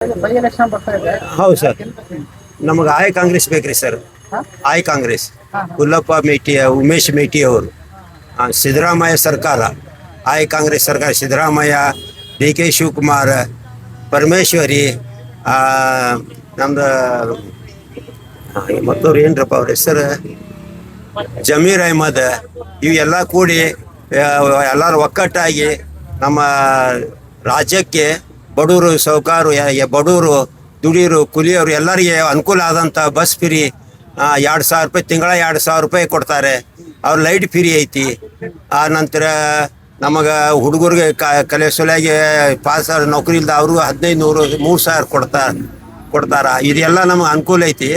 By election ಬರ್ತಾ ಇದೆ. ಹೌದು ಸರ್, ನಮಗೆ ಆಯ್ ಕಾಂಗ್ರೆಸ್ ಬೇಕ್ರಿ ಸರ್. ಆಯ್ ಕಾಂಗ್ರೆಸ್ ಹುಲ್ಲಪ್ಪ ಮೇಟಿ, ಉಮೇಶ್ ಮೇಟಿ ಅವರು. ಸಿದ್ದರಾಮಯ್ಯ ಸರ್ಕಾರ, ಆಯ್ ಕಾಂಗ್ರೆಸ್ ಸರ್ಕಾರ, ಸಿದ್ದರಾಮಯ್ಯ, ಡಿ ಕೆ ಶಿವಕುಮಾರ್, ಪರಮೇಶ್ವರಿ, ನಮ್ದು ಮತ್ತವ್ರು ಏನ್ರಪ್ಪ ಅವ್ರ ಹೆಸರು, ಜಮೀರ್ ಅಹ್ಮದ್, ಇವೆಲ್ಲ ಕೂಡಿ ಎಲ್ಲರೂ ಒಕ್ಕಟ್ಟಾಗಿ ನಮ್ಮ ರಾಜ್ಯಕ್ಕೆ ಬಡವರು, ಸಾಹುಕಾರು, ಬಡವರು, ದುಡಿಯೋರು, ಕೂಲಿಯವರು ಎಲ್ಲರಿಗೆ ಅನುಕೂಲ ಆದಂಥ ಬಸ್ ಫ್ರೀ, 2,000 ರೂಪಾಯಿ ತಿಂಗಳ 2,000 ರೂಪಾಯಿ ಕೊಡ್ತಾರೆ. ಅವ್ರ ಲೈಟ್ ಫ್ರೀ ಐತಿ. ಆ ನಂತರ ನಮಗೆ ಹುಡುಗರಿಗೆ ಕಲೆ ಸೊಲೆಗೆ ಪಾಸ್ ನೌಕರಿ ಇಲ್ದ ಅವ್ರಿಗೂ 1,500, 3,000 ಕೊಡ್ತಾರ. ಇದೆಲ್ಲ ನಮಗೆ ಅನುಕೂಲ ಐತಿ.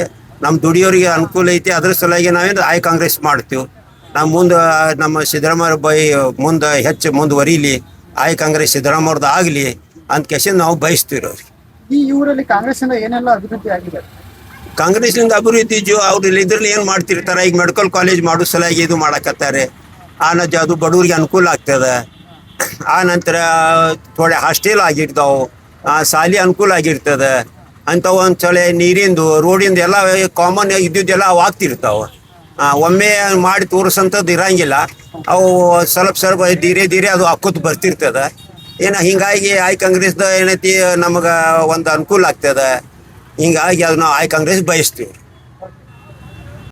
ನಮ್ಮ ದುಡಿಯೋರಿಗೆ ಅನುಕೂಲ ಐತಿ. ಅದ್ರ ಸಲುವಾಗಿ ನಾವೇನು ಆಯ್ ಕಾಂಗ್ರೆಸ್ ಮಾಡ್ತೀವಿ. ನಾವು ಮುಂದೆ ನಮ್ಮ ಸಿದ್ದರಾಮಯ್ಯ ಮುಂದೆ ಹೆಚ್ಚು ಮುಂದುವರೀಲಿ, ಆಯ್ ಕಾಂಗ್ರೆಸ್ ಸಿದ್ದರಾಮಯ್ಯವ್ರದ್ದು ಆಗಲಿ ಅಂತ ಕೇಳಿ ನಾವು ಬಯಸ್ತೀವಿ ಅವ್ರಿಗೆ. ಈ ಊರಲ್ಲಿ ಕಾಂಗ್ರೆಸ್ಸಿಂದ ಏನೆಲ್ಲ ಅಭಿವೃದ್ಧಿ ಆಗಿದೆ? ಕಾಂಗ್ರೆಸ್ನಿಂದ ಅಭಿವೃದ್ಧಿ ಅವ್ರು ಇದ್ರಲ್ಲಿ ಏನು ಮಾಡ್ತಿರ್ತಾರೆ, ಈಗ ಮೆಡಿಕಲ್ ಕಾಲೇಜ್ ಮಾಡೋ ಸಲುವಾಗಿ ಇದು ಮಾಡಕತ್ತಾರೆ. ಅದು ಬಡವ್ರಿಗೆ ಅನುಕೂಲ ಆಗ್ತದೆ. ಆ ನಂತರ ಥೋಡೆ ಹಾಸ್ಟೆಲ್ ಆಗಿರ್ತಾವೆ, ಶಾಲೆ ಅನುಕೂಲ ಆಗಿರ್ತದೆ. ಅಂಥವು ಒಂದ್ಸಲ ನೀರಿಂದು, ರೋಡಿಂದು ಎಲ್ಲ ಕಾಮನ್ ಇದ್ದಿದ್ದೆಲ್ಲ ಅವು ಆಗ್ತಿರ್ತಾವೆ. ಒಮ್ಮೆ ಮಾಡಿ ತೋರಿಸಂಥದ್ದು ಇರಂಗಿಲ್ಲ. ಅವು ಸ್ವಲ್ಪ ಧೀರೆ ಅದು ಹಾಕೋತ್ ಬರ್ತಿರ್ತದೆ. ಹಿಂಗಾಗಿ ಆಯ್ ಕಾಂಗ್ರೆಸ್ದ ಏನೈತಿ, ನಮಗೆ ಒಂದು ಅನುಕೂಲ ಆಗ್ತದೆ. ಹಿಂಗಾಗಿ ಅದು ನಾವು ಆಯ್ ಕಾಂಗ್ರೆಸ್ ಬಯಸ್ತೀವಿ.